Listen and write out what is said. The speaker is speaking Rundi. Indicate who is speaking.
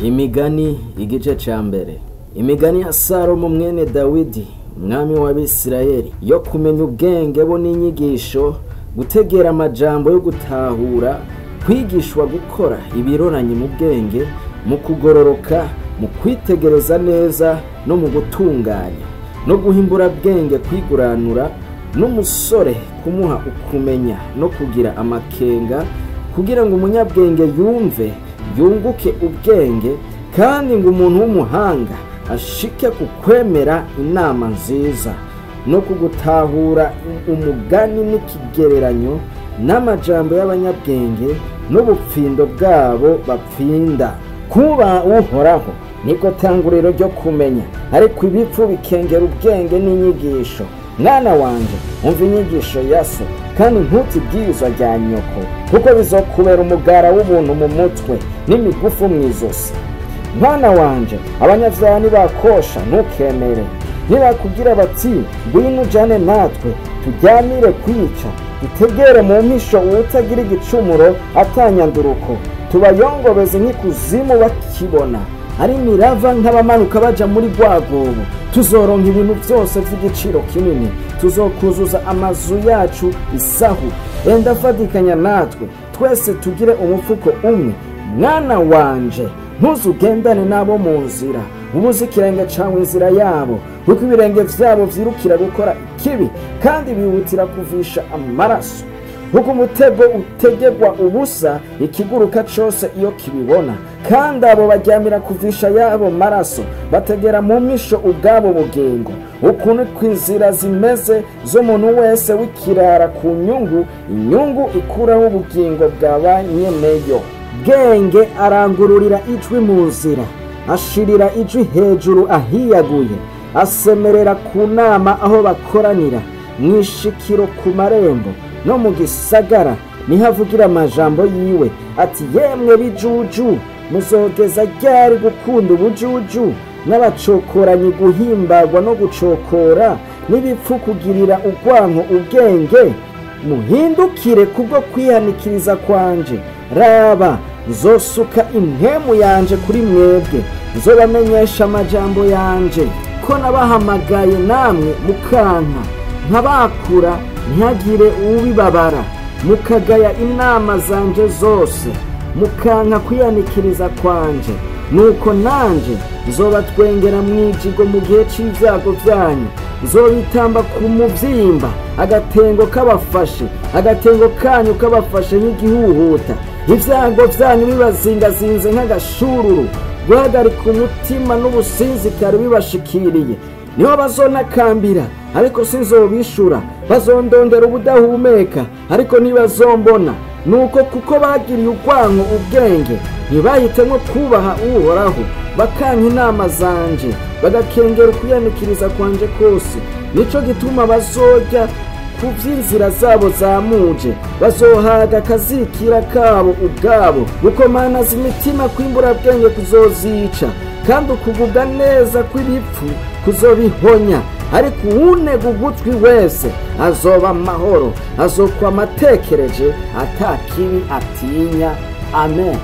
Speaker 1: Imigani igice ca mbere. Imigani ya Salomo mwene Dawidi umwami w'Abisirayeli yo kumenya ubwenge bo n'inyigisho, gutegera amajambo yo gutahura, kwigishwa gukora ibiroranye mu bwenge, mu kugororoka, mu kwitegereza neza no mu gutunganya, no guhimbura bwenge kwiguranura, n'umusore kumuha ukumenya no kugira amakenga, kugira ngo umunyabwenge yunguke ubwenge, kandi ngo umuntu w'umuhanga ashike ku kwemera inama nziza, no kugutahura umugani n'ikigereranyo n'amajambo y'abanyabwenge n'ubupfindo bwabo bapfinda. Kuba uhoraho niko tanguriro ryo kumenya, ariko ibipfu bikengera ubwenge n'inyigisho. Mwana wanje, umva inyigisho ya so, kandi ntutibwirizwa rya nyoko, kuko bizokubera umugara w'ubuntu mu mutwe n'imigufu mw'izosi. Mwana wanje, abanyavyaha nibakosha ntukemere, nibakubwira bati ngwino ujane natwe tujyanire kwica, dutegere mu mpisho uwutagira igicumuro atanyanduruko, tubayongobeze nk'ikuzimu bakibona, ari mirava nk'abamanuka baja muri rwagobo. Tuzoronka ibintu vyose vy'igiciro kinini, tuzokuzuza amazu yacu isahu, enda fatikanya natwe twese tugire umufuko umwe. Mwana wanje, ntuzugendane nabo mu nzira, ubuze ikirenge cawe inzira yabo, kuko ibirenge vyabo vyirukira gukora ikibi, kandi bihutira kuvisha amaraso. Kuko umutego utegegwa ubusa ikiguruka cose iyo kibibona, kandi abo baryamira kuvisha yabo maraso bategera mu misho ubwabo bugingo. Ukuntu kw'inzira zimeze z'umuntu wese w'ikirara ku inyungu ikuraho ubugingo bwa banyeneyo. Bwenge arangururira ijwi mu nzira, ashirira ijwi hejuru ahiyaguye, asemerera ku nama aho bakoranira, mw'ishikiro ku marembo no mu gisagara niho avugira amajambo yiwe ati, yemwe bijuju, muzogeza ryari gukunda ubujuju, n'abacokoranyi guhimbagwa no gucokora, n'ibipfu kugirira urwanko ubwenge? Muhindukire kubwo kwihanikiriza kwanje, raba nzosuka impwemu yanje kuri mwebwe, nzobamenyesha amajambo yanje, ko nabahamagaye namwe mukanka, nkabakura ntihagire uwubibabara, mukagaya inama zanje zose, mukanka kwihanikiriza kwanje. Nuko nanje nzobatwengera mwijigo mu gihe c'ivyago vyanyu, nzobitamba ku muvyimba, agatengo kabafashe, agatengo kanyu kabafashe nk'igihuhuta, ivyago vyanyu bibazingazinze nk'agashururu, guhagarika umutima n'ubusinzikare bibashikiriye. Niho bazonakambira ariko sinzobishura, bazondondera ubudahumeka ariko ntibazombona. Nuko kuko bagiriye urwanko ubwenge, ntibahitemwo kubaha uhoraho, bakanka inama zanje, bagakengera ukwihanikiriza kwanje kose, nico gituma bazorya ku vy'inzira zabo zamuje, bazohaga akazikira kabo ubwabo. Gukomanaza imitima kwimbura bwenge kuzozica, kandi ukugubwa neza kw'ibipfu kuzobihonya. Ariko uwunega ugutwi wese azoba amahoro, azokwama atekereje, ata kibi atinya. Amen.